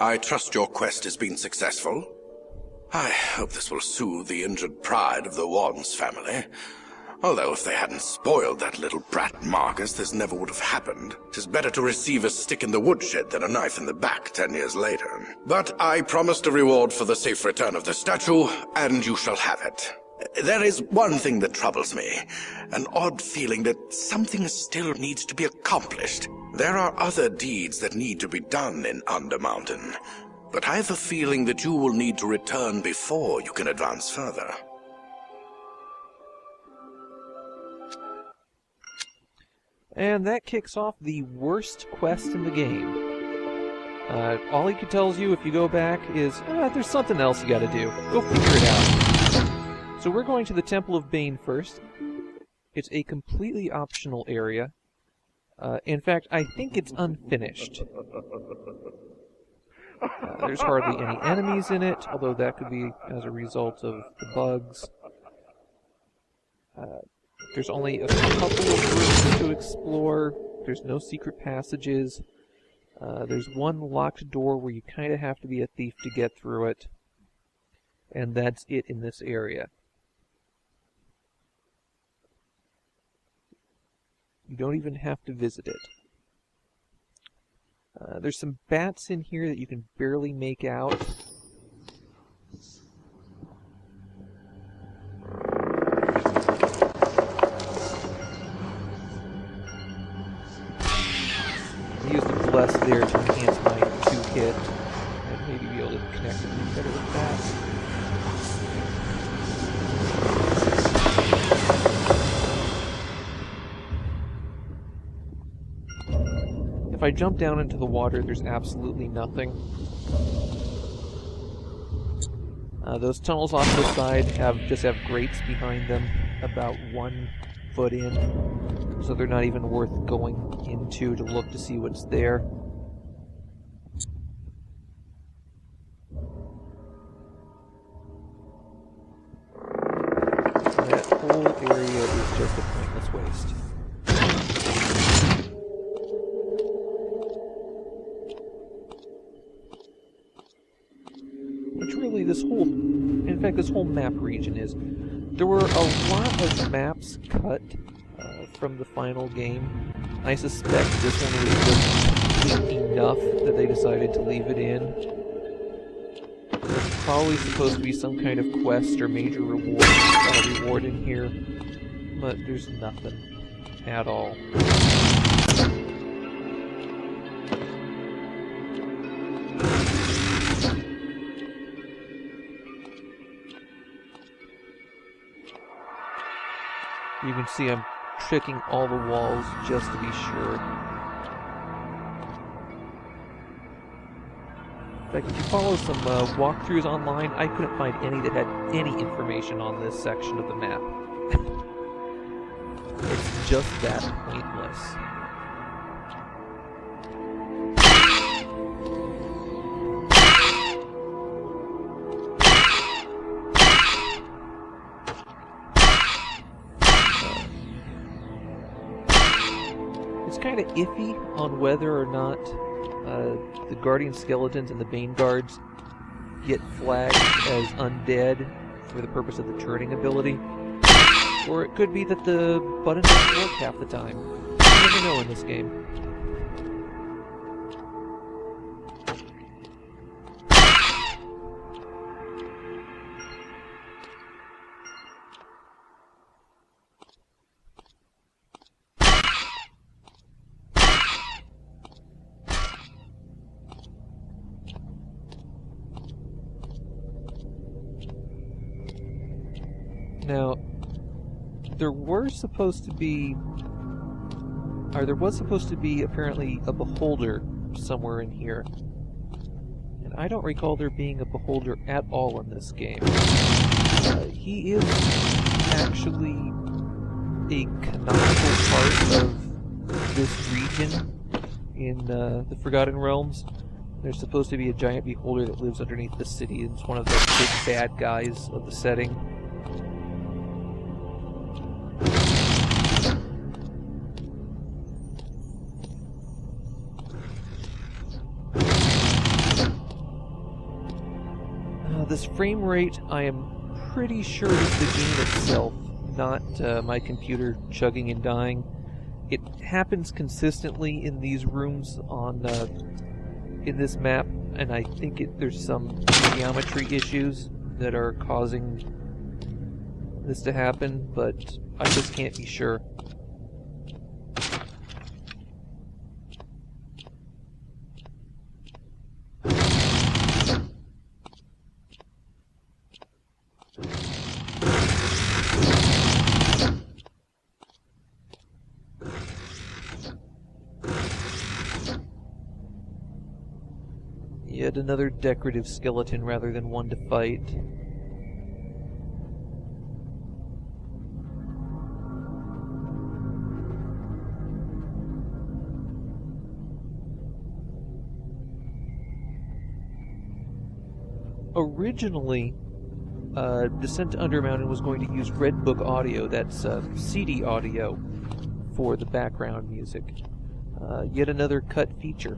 I trust your quest has been successful. I hope this will soothe the injured pride of the Warden's family. Although if they hadn't spoiled that little brat Marcus, this never would have happened. 'Tis better to receive a stick in the woodshed than a knife in the back 10 years later. But I promised a reward for the safe return of the statue, and you shall have it. There is one thing that troubles me, an odd feeling that something still needs to be accomplished. There are other deeds that need to be done in Undermountain, but I have a feeling that you will need to return before you can advance further. And that kicks off the worst quest in the game. All he tells you if you go back is, there's something else you gotta do. Go figure it out. So we're going to the Temple of Bane first. It's a completely optional area. In fact, I think it's unfinished. There's hardly any enemies in it, although that could be as a result of the bugs. There's only a couple of rooms to explore. There's no secret passages. There's one locked door where you kind of have to be a thief to get through it. And that's it in this area. You don't even have to visit it. There's some bats in here that you can barely make out. I used the bless there to enhance my 2-hit and maybe be able to connect it better with that. If I jump down into the water, there's absolutely nothing. Those tunnels off the side just have grates behind them, about 1 foot in, so they're not even worth going into to look to see what's there. That whole area is just a pointless waste. Which really this whole map region is. There were a lot of maps cut from the final game. I suspect this one was just enough that they decided to leave it in. There's probably supposed to be some kind of quest or major reward in here, but there's nothing at all. You can see I'm checking all the walls just to be sure. In fact, if you follow some walkthroughs online, I couldn't find any that had any information on this section of the map. It's just that pointless. Kind of iffy on whether or not the Guardian Skeletons and the Bane Guards get flagged as undead for the purpose of the turning ability. Or it could be that the button doesn't work half the time. You never know in this game. Now, there was supposed to be apparently a beholder somewhere in here. And I don't recall there being a beholder at all in this game. He is actually a canonical part of this region in the Forgotten Realms. There's supposed to be a giant beholder that lives underneath the city. It's one of the big bad guys of the setting. This frame rate, I am pretty sure is the game itself, not my computer chugging and dying. It happens consistently in these rooms on in this map, and I think there's some geometry issues that are causing this to happen, but I just can't be sure. Yet another decorative skeleton rather than one to fight. Originally, Descent to Undermountain was going to use Red Book audio, that's CD audio, for the background music. Yet another cut feature.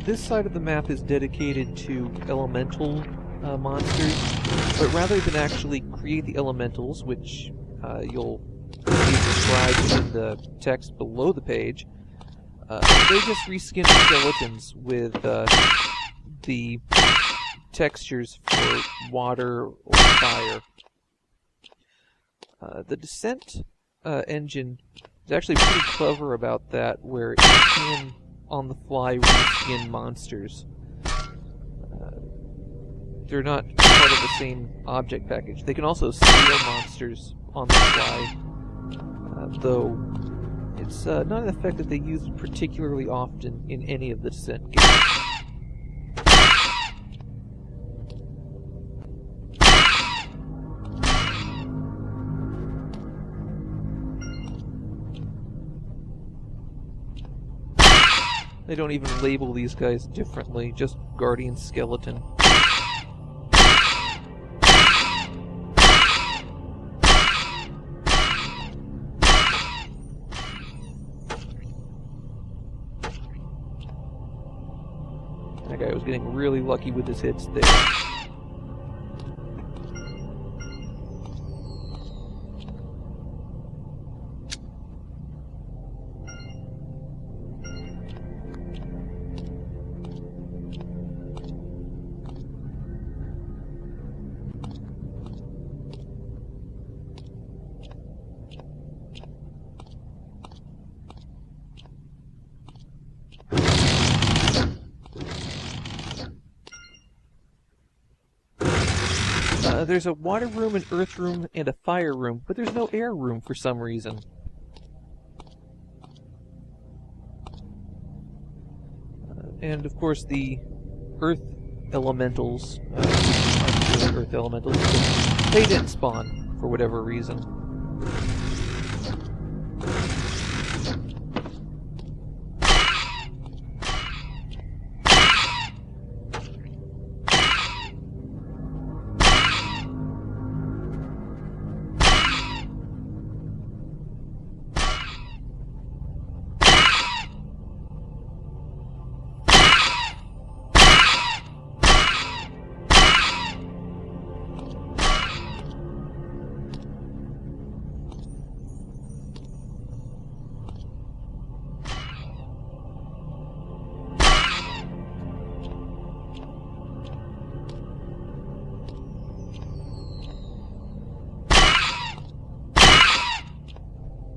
This side of the map is dedicated to elemental monsters, but rather than actually create the elementals, which you'll see described in the text below the page, they just reskin skeletons with the textures for water or fire. The Descent engine is actually pretty clever about that, where it can on the fly reskin monsters. They're not part of the same object package. They can also steal monsters on the fly, though it's not an effect that they use particularly often in any of the Descent games. They don't even label these guys differently, just Guardian Skeleton. That guy was getting really lucky with his hits there. There's a water room, an earth room, and a fire room, but there's no air room for some reason. And of course the earth elementals, aren't really earth elementals, but they didn't spawn for whatever reason.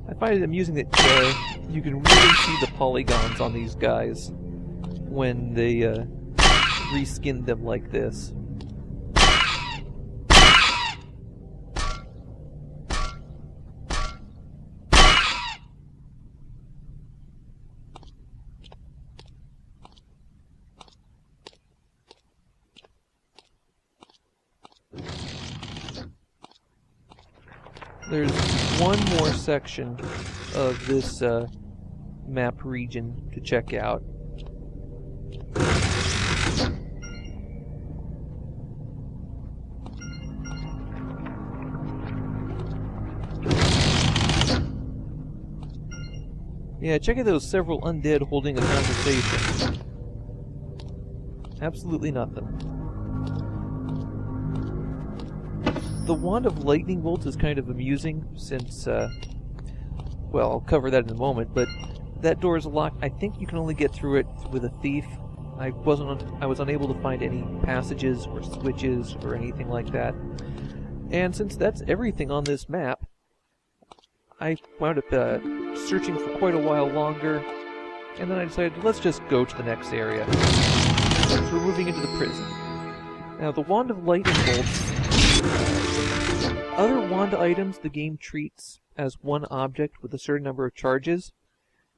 I find it amusing that you can really see the polygons on these guys when they reskin them like this. There's one more section of this map region to check out. Yeah, check out those several undead holding a conversation. Absolutely nothing. The Wand of Lightning Bolts is kind of amusing since, well, I'll cover that in a moment, but that door is locked. I think you can only get through it with a thief. I was unable to find any passages or switches or anything like that. And since that's everything on this map, I wound up searching for quite a while longer, and then I decided, let's just go to the next area. So we're moving into the prison. Now, the Wand of Lightning Bolts, other wand items the game treats as one object with a certain number of charges.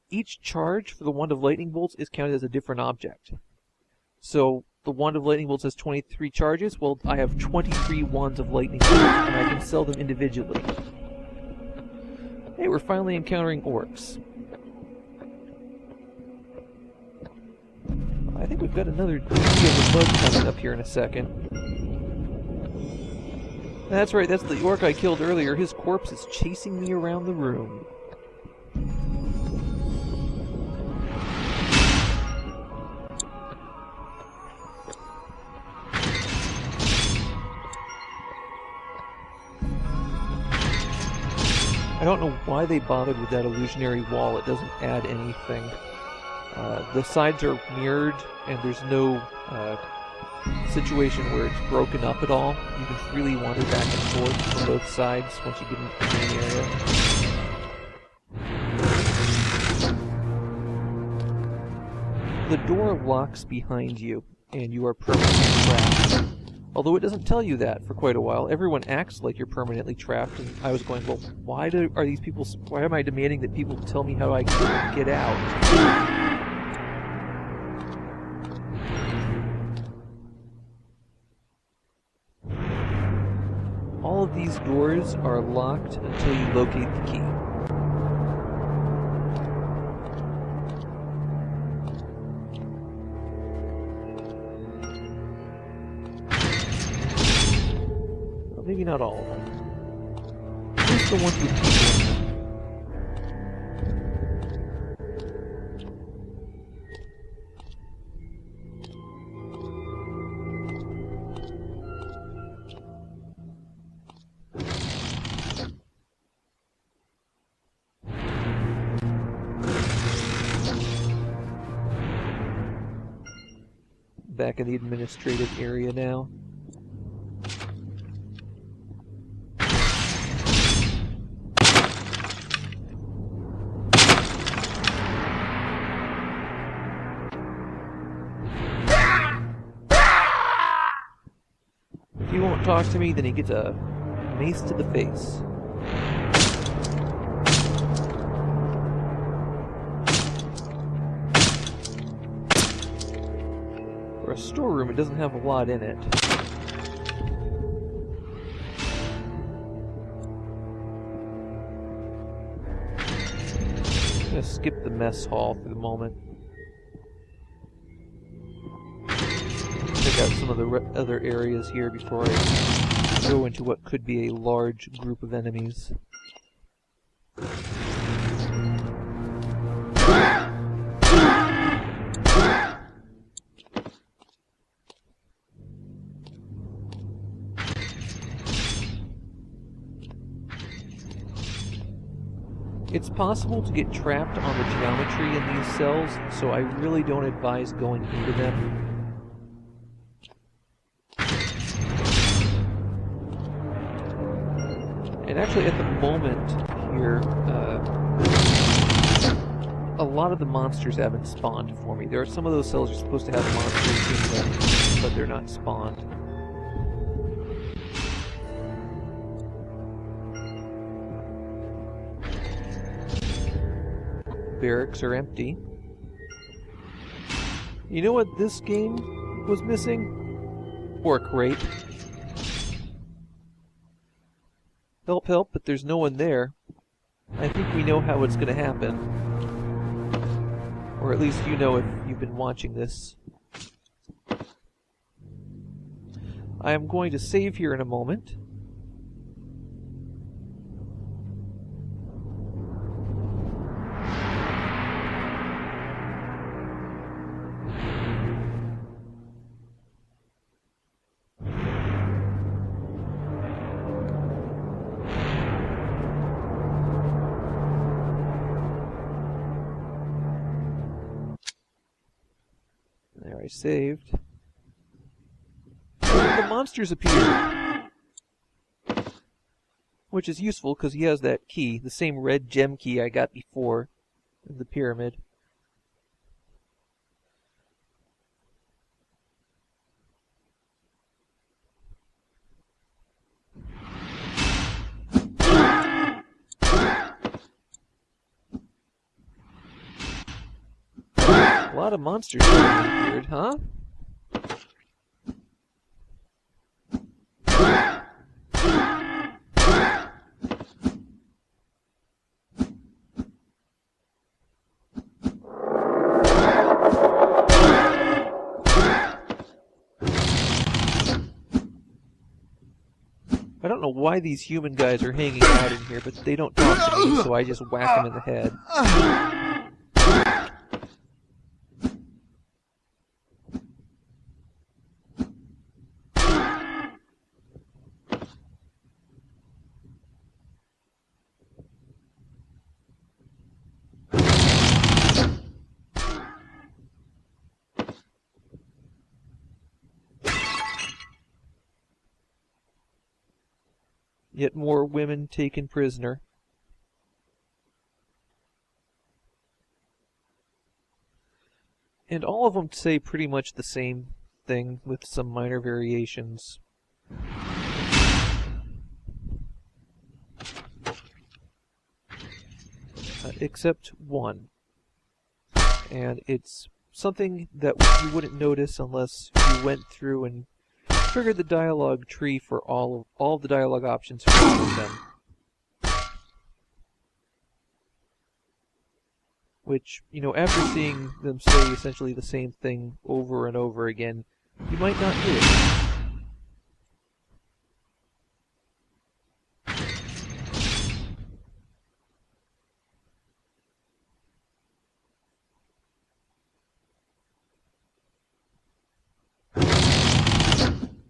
Each charge for the Wand of Lightning Bolts is counted as a different object. So, the Wand of Lightning Bolts has 23 charges, well, I have 23 Wands of Lightning Bolts, and I can sell them individually. Hey, we're finally encountering orcs. I think we've got another video of the bug coming up here in a second. That's right, that's the orc I killed earlier. His corpse is chasing me around the room. I don't know why they bothered with that illusionary wall. It doesn't add anything. The sides are mirrored, and there's no situation where it's broken up at all. You can freely wander back and forth from both sides once you get into the main area. The door locks behind you, and you are permanently trapped. Although it doesn't tell you that for quite a while. Everyone acts like you're permanently trapped, and I was going, well, why am I demanding that people tell me how I can get out? All of these doors are locked until you locate the key. Well, maybe not all of them. At least the ones with people in them. Back in the administrative area now. If he won't talk to me, then he gets a mace to the face. For a storeroom, it doesn't have a lot in it. I'm gonna skip the mess hall for the moment. Check out some of the other areas here before I go into what could be a large group of enemies. It's possible to get trapped on the geometry in these cells, so I really don't advise going into them. And actually at the moment here, a lot of the monsters haven't spawned for me. There are some of those cells you're supposed to have monsters in them, but they're not spawned. Barracks are empty. You know what this game was missing? Orc rape. Help, help, but there's no one there. I think we know how it's going to happen. Or at least you know if you've been watching this. I am going to save here in a moment. There, I saved. The monsters appear, which is useful because he has that key, the same red gem key I got before in the pyramid. A lot of monsters appeared, huh? I don't know why these human guys are hanging out in here, but they don't talk to me, so I just whack them in the head. Yet more women taken prisoner. And all of them say pretty much the same thing with some minor variations. Except one. And it's something that you wouldn't notice unless you went through and triggered the dialogue tree for all of the dialogue options for all of them. Which, you know, after seeing them say essentially the same thing over and over again, you might not do it.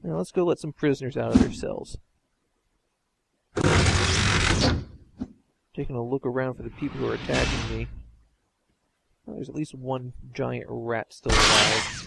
Now let's go let some prisoners out of their cells. Taking a look around for the people who are attacking me. Well, there's at least one giant rat still alive.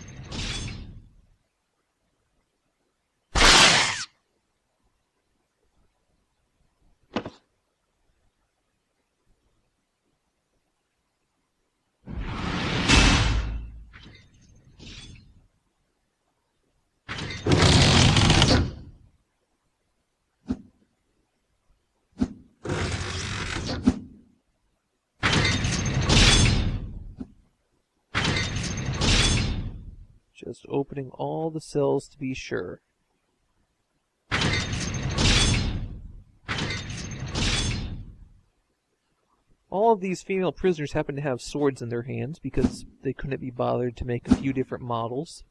Just opening all the cells to be sure. All of these female prisoners happen to have swords in their hands because they couldn't be bothered to make a few different models.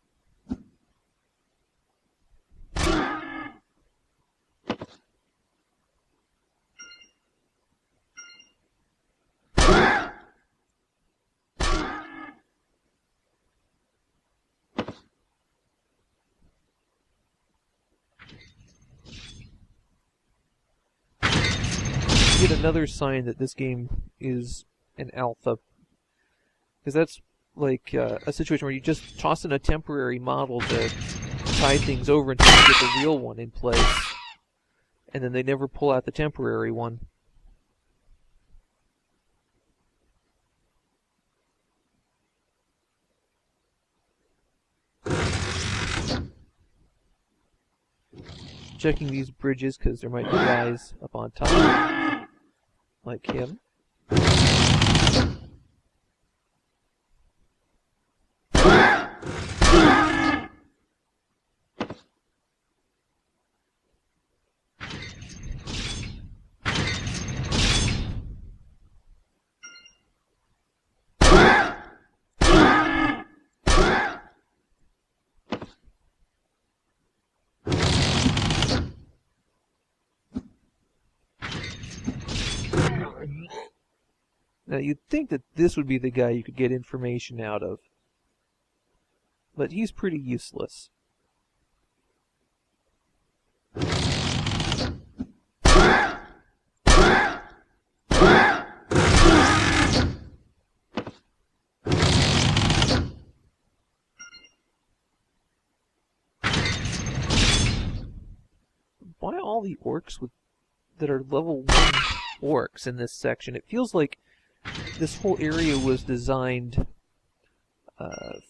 Yet another sign that this game is an alpha, because that's like a situation where you just toss in a temporary model to tide things over until you get the real one in place, and then they never pull out the temporary one. Checking these bridges because there might be guys up on top. Like him. Now, you'd think that this would be the guy you could get information out of. But he's pretty useless. Why all the orcs that are level 1 orcs in this section? It feels like this whole area was designed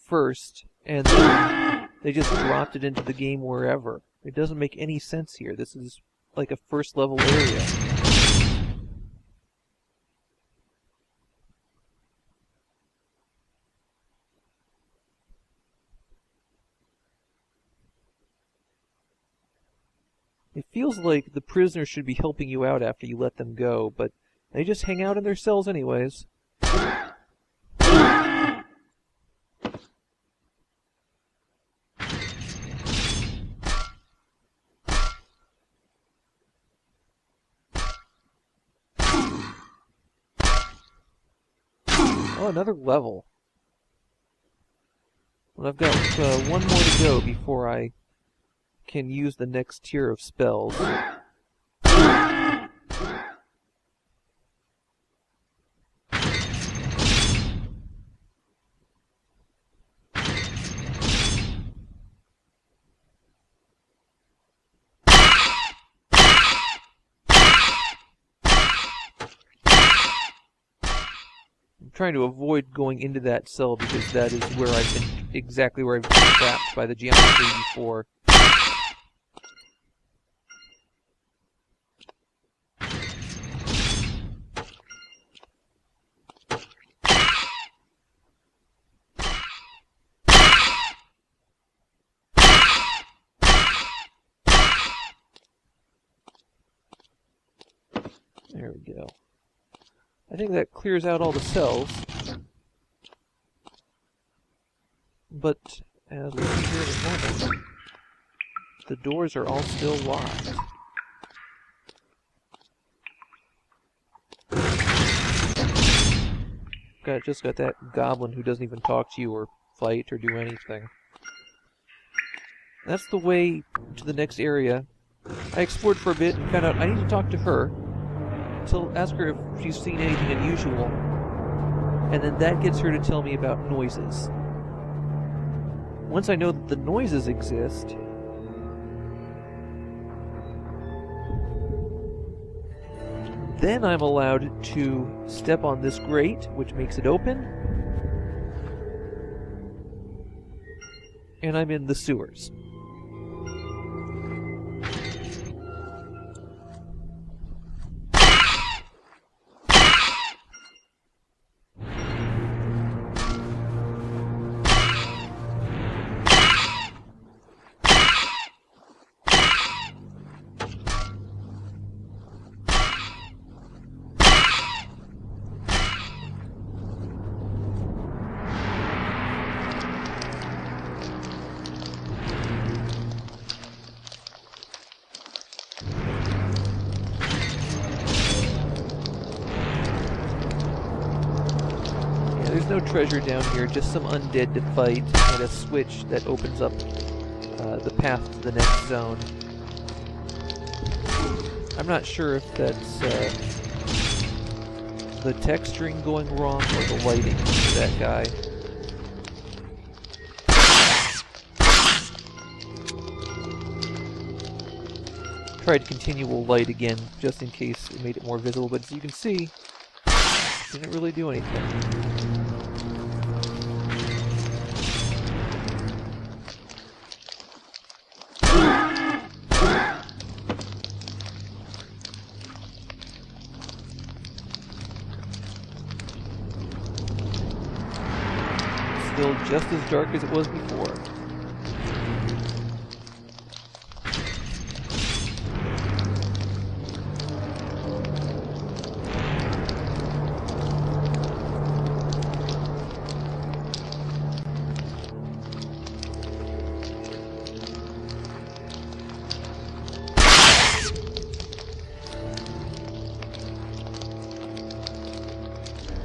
first, and then they just dropped it into the game wherever. It doesn't make any sense here. This is like a first level area. It feels like the prisoners should be helping you out after you let them go, but they just hang out in their cells anyways. Oh, another level. Well, I've got one more to go before I can use the next tier of spells. I'm trying to avoid going into that cell because that is where I've been, exactly where I've been trapped by the geometry before. There we go. I think that clears out all the cells. But, as we see here in a moment, the doors are all still locked. Just got that goblin who doesn't even talk to you or fight or do anything. That's the way to the next area. I explored for a bit and found out I need to talk to her. So ask her if she's seen anything unusual. And then that gets her to tell me about noises. Once I know that the noises exist, then I'm allowed to step on this grate, which makes it open, and I'm in the sewers. There's no treasure down here, just some undead to fight, and a switch that opens up the path to the next zone. I'm not sure if that's the texturing going wrong or the lighting for that guy. Tried continual light again, just in case it made it more visible, but as you can see, it didn't really do anything. Still just as dark as it was before.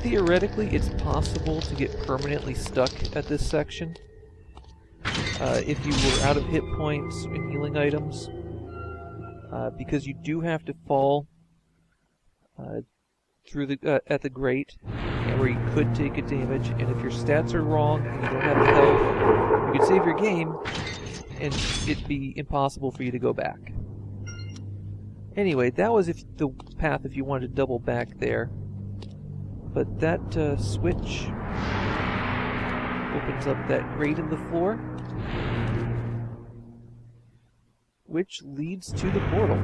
theoretically, it's possible to get permanently stuck at this section. If you were out of hit points and healing items, because you do have to fall through the at the grate, where you could take a damage, and if your stats are wrong and you don't have health, you could save your game, and it'd be impossible for you to go back. Anyway, that was the path if you wanted to double back there. But that switch opens up that grate in the floor, which leads to the portal.